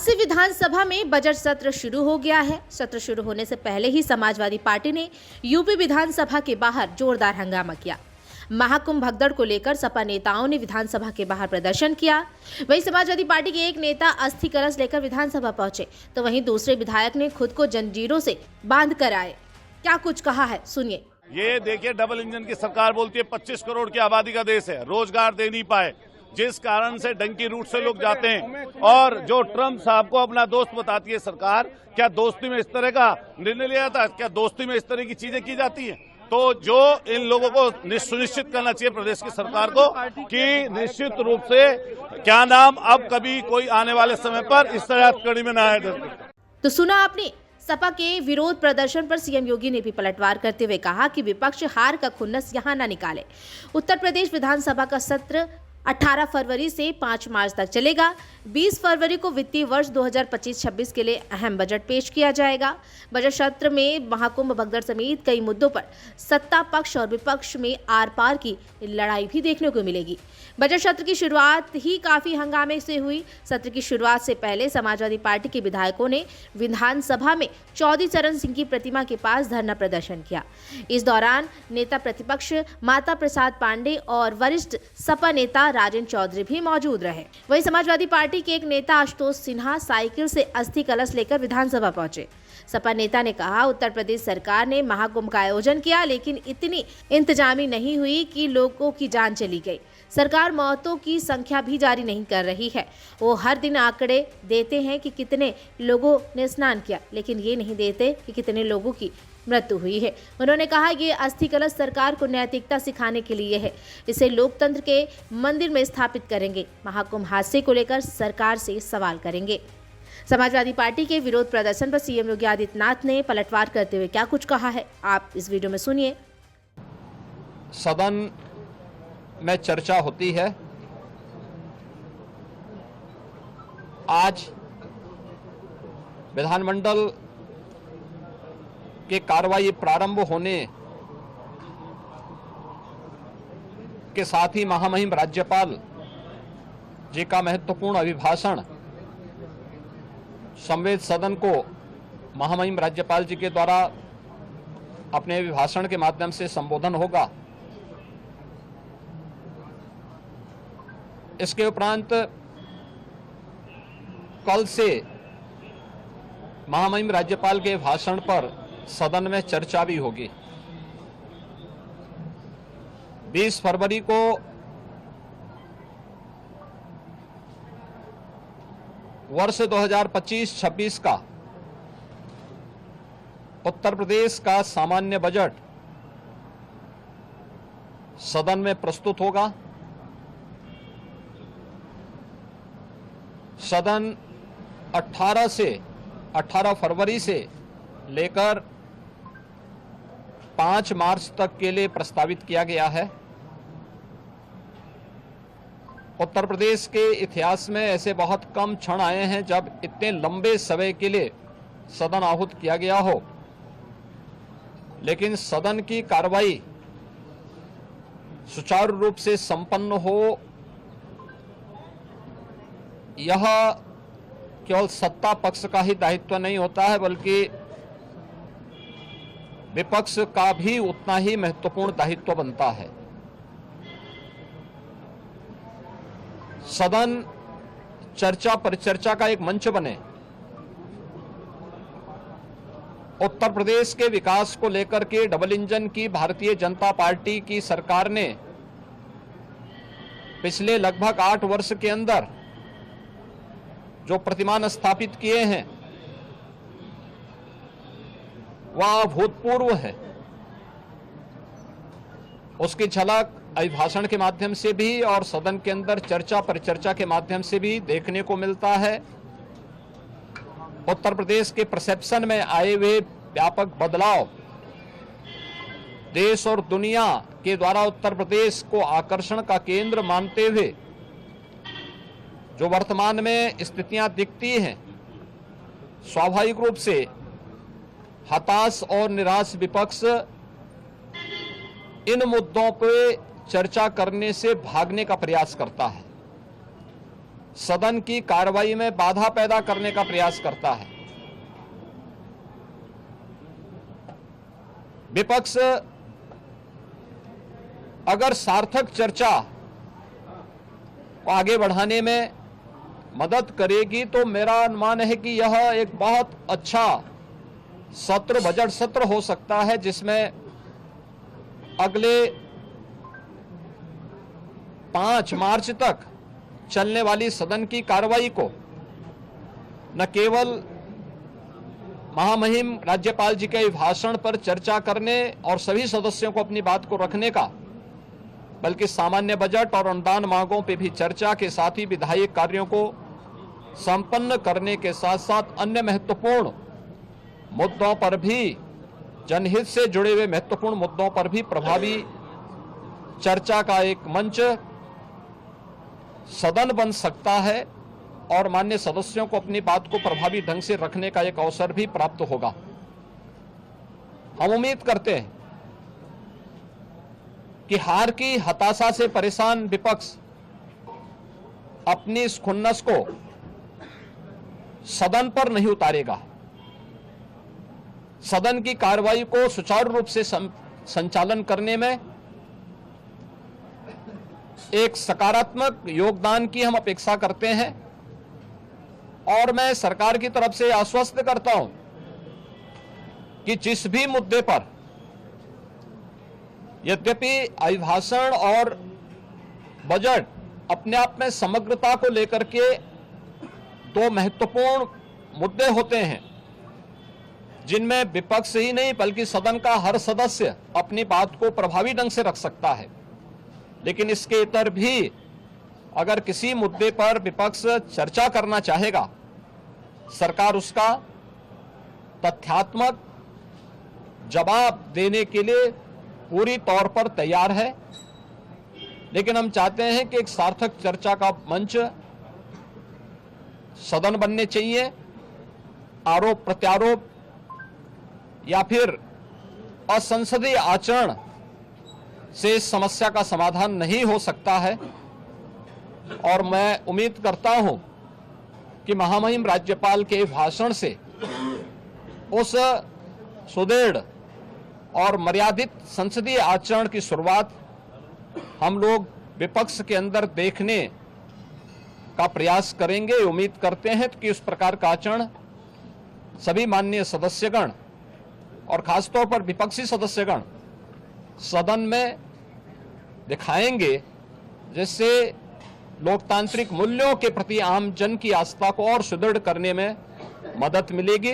से विधानसभा में बजट सत्र शुरू हो गया है। सत्र शुरू होने से पहले ही समाजवादी पार्टी ने यूपी विधानसभा के बाहर जोरदार हंगामा किया। महाकुंभ भगदड़ को लेकर सपा नेताओं ने विधानसभा के बाहर प्रदर्शन किया। वहीं समाजवादी पार्टी के एक नेता अस्थि कलश लेकर विधानसभा पहुंचे, तो वहीं दूसरे विधायक ने खुद को जंजीरों से बांध कर आए। क्या कुछ कहा है, सुनिए। ये देखिए, डबल इंजन की सरकार बोलती है 25 करोड़ की आबादी का देश है, रोजगार दे नहीं पाए, जिस कारण से डंकी रूट से लोग जाते हैं। और जो ट्रम्प साहब को अपना दोस्त बताती है सरकार, क्या दोस्ती में इस तरह का निर्णय लिया जाता है? क्या दोस्ती में इस तरह की चीजें की जाती हैं? तो जो इन लोगों को सुनिश्चित करना चाहिए प्रदेश की सरकार को कि निश्चित रूप से क्या नाम अब कभी कोई आने वाले समय पर इस तरह कड़ी में ना आए। तो सुना आपने, सपा के विरोध प्रदर्शन पर सीएम योगी ने भी पलटवार करते हुए कहा कि विपक्ष हार का खुन्नस यहां न निकाले। उत्तर प्रदेश विधानसभा का सत्र 18 फरवरी से 5 मार्च तक चलेगा। 20 फरवरी को वित्तीय वर्ष 2025-26 के लिए अहम बजट पेश किया जाएगा। बजट सत्र में महाकुंभ भगदड़ समेत कई मुद्दों पर सत्ता पक्ष और विपक्ष में आर पार की लड़ाई भी देखने को मिलेगी। बजट सत्र की शुरुआत ही काफी हंगामे से हुई। सत्र की शुरुआत से पहले समाजवादी पार्टी के विधायकों ने विधानसभा में चौधरी चरण सिंह की प्रतिमा के पास धरना प्रदर्शन किया। इस दौरान नेता प्रतिपक्ष माता प्रसाद पांडे और वरिष्ठ सपा नेता राजेंद्र चौधरी भी मौजूद रहे। वहीं समाजवादी पार्टी के एक नेता आशुतोष सिन्हा साइकिल से अस्थि कलश लेकर विधानसभा पहुंचे। सपा नेता ने कहा, उत्तर प्रदेश सरकार ने महाकुंभ का आयोजन किया, लेकिन इतनी इंतजामी नहीं हुई कि लोगों की जान चली गई। सरकार मौतों की संख्या भी जारी नहीं कर रही है। वो हर दिन आंकड़े देते हैं कि कितने लोगों ने स्नान किया, लेकिन ये नहीं देते कि कितने लोगों की मृत्यु हुई है। उन्होंने कहा, ये अस्थि कलश सरकार को नैतिकता सिखाने के लिए है। इसे लोकतंत्र के मंदिर में स्थापित करेंगे। महाकुंभ हादसे को लेकर सरकार से सवाल करेंगे। समाजवादी पार्टी के विरोध प्रदर्शन पर सीएम योगी आदित्यनाथ ने पलटवार करते हुए क्या कुछ कहा है, आप इस वीडियो में सुनिए। सदन में चर्चा होती है। आज विधानमंडल के कार्रवाई प्रारंभ होने के साथ ही महामहिम राज्यपाल जी का महत्वपूर्ण अभिभाषण संवेद सदन को महामहिम राज्यपाल जी के द्वारा अपने अभिभाषण के माध्यम से संबोधन होगा। इसके उपरांत कल से महामहिम राज्यपाल के भाषण पर सदन में चर्चा भी होगी। 20 फरवरी को वर्ष 2025-26 का उत्तर प्रदेश का सामान्य बजट सदन में प्रस्तुत होगा। सदन 18 फरवरी से लेकर 5 मार्च तक के लिए प्रस्तावित किया गया है। उत्तर प्रदेश के इतिहास में ऐसे बहुत कम क्षण आए हैं जब इतने लंबे समय के लिए सदन आहूत किया गया हो, लेकिन सदन की कार्रवाई सुचारू रूप से संपन्न हो, यह केवल सत्ता पक्ष का ही दायित्व नहीं होता है, बल्कि विपक्ष का भी उतना ही महत्वपूर्ण दायित्व बनता है। सदन चर्चा परिचर्चा का एक मंच बने। उत्तर प्रदेश के विकास को लेकर के डबल इंजन की भारतीय जनता पार्टी की सरकार ने पिछले लगभग 8 वर्ष के अंदर जो प्रतिमान स्थापित किए हैं वह अभूतपूर्व है। उसकी झलक अभिभाषण के माध्यम से भी और सदन के अंदर चर्चा परिचर्चा के माध्यम से भी देखने को मिलता है। उत्तर प्रदेश के परसेप्शन में आए हुए व्यापक बदलाव देश और दुनिया के द्वारा उत्तर प्रदेश को आकर्षण का केंद्र मानते हुए जो वर्तमान में स्थितियां दिखती हैं, स्वाभाविक रूप से हताश और निराश विपक्ष इन मुद्दों पर चर्चा करने से भागने का प्रयास करता है। सदन की कार्रवाई में बाधा पैदा करने का प्रयास करता है। विपक्ष अगर सार्थक चर्चा को आगे बढ़ाने में मदद करेगी तो मेरा अनुमान है कि यह एक बहुत अच्छा सत्र, बजट सत्र हो सकता है, जिसमें अगले 5 मार्च तक चलने वाली सदन की कार्रवाई को न केवल महामहिम राज्यपाल जी के भाषण पर चर्चा करने और सभी सदस्यों को अपनी बात को रखने का, बल्कि सामान्य बजट और अनुदान मांगों पर भी चर्चा के साथ ही विधायी कार्यों को संपन्न करने के साथ साथ अन्य महत्वपूर्ण मुद्दों पर भी, जनहित से जुड़े हुए महत्वपूर्ण मुद्दों पर भी प्रभावी चर्चा का एक मंच सदन बन सकता है और माननीय सदस्यों को अपनी बात को प्रभावी ढंग से रखने का एक अवसर भी प्राप्त होगा। हम उम्मीद करते हैं कि हार की हताशा से परेशान विपक्ष अपनी इस खुन्नस को सदन पर नहीं उतारेगा। सदन की कार्रवाई को सुचारू रूप से संचालन करने में एक सकारात्मक योगदान की हम अपेक्षा करते हैं और मैं सरकार की तरफ से आश्वस्त करता हूं कि जिस भी मुद्दे पर, यद्यपि अभिभाषण और बजट अपने आप में समग्रता को लेकर के 2 महत्वपूर्ण मुद्दे होते हैं, जिनमें विपक्ष ही नहीं बल्कि सदन का हर सदस्य अपनी बात को प्रभावी ढंग से रख सकता है, लेकिन इसके इतर भी अगर किसी मुद्दे पर विपक्ष चर्चा करना चाहेगा, सरकार उसका तथ्यात्मक जवाब देने के लिए पूरी तौर पर तैयार है। लेकिन हम चाहते हैं कि एक सार्थक चर्चा का मंच सदन बनने चाहिए। आरोप प्रत्यारोप या फिर असंसदीय आचरण से इस समस्या का समाधान नहीं हो सकता है और मैं उम्मीद करता हूं कि महामहिम राज्यपाल के भाषण से उस सुदृढ़ और मर्यादित संसदीय आचरण की शुरुआत हम लोग विपक्ष के अंदर देखने का प्रयास करेंगे। उम्मीद करते हैं कि उस प्रकार का आचरण सभी माननीय सदस्यगण और खासतौर पर विपक्षी सदस्यगण सदन में दिखाएंगे, जिससे लोकतांत्रिक मूल्यों के प्रति आम जन की आस्था को और सुदृढ़ करने में मदद मिलेगी।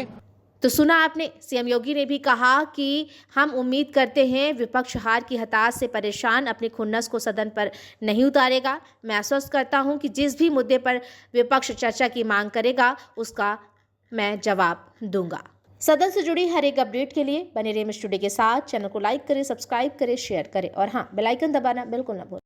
तो सुना आपने, सीएम योगी ने भी कहा कि हम उम्मीद करते हैं विपक्ष हार की हताश से परेशान अपनी खुन्नस को सदन पर नहीं उतारेगा। मैं आश्वस्त करता हूं कि जिस भी मुद्दे पर विपक्ष चर्चा की मांग करेगा उसका मैं जवाब दूंगा। सदन से जुड़ी हर एक अपडेट के लिए बने रहिए स्टूडियो के साथ। चैनल को लाइक करें, सब्सक्राइब करें, शेयर करें और हाँ, बेल आइकन दबाना बिल्कुल ना भूलें।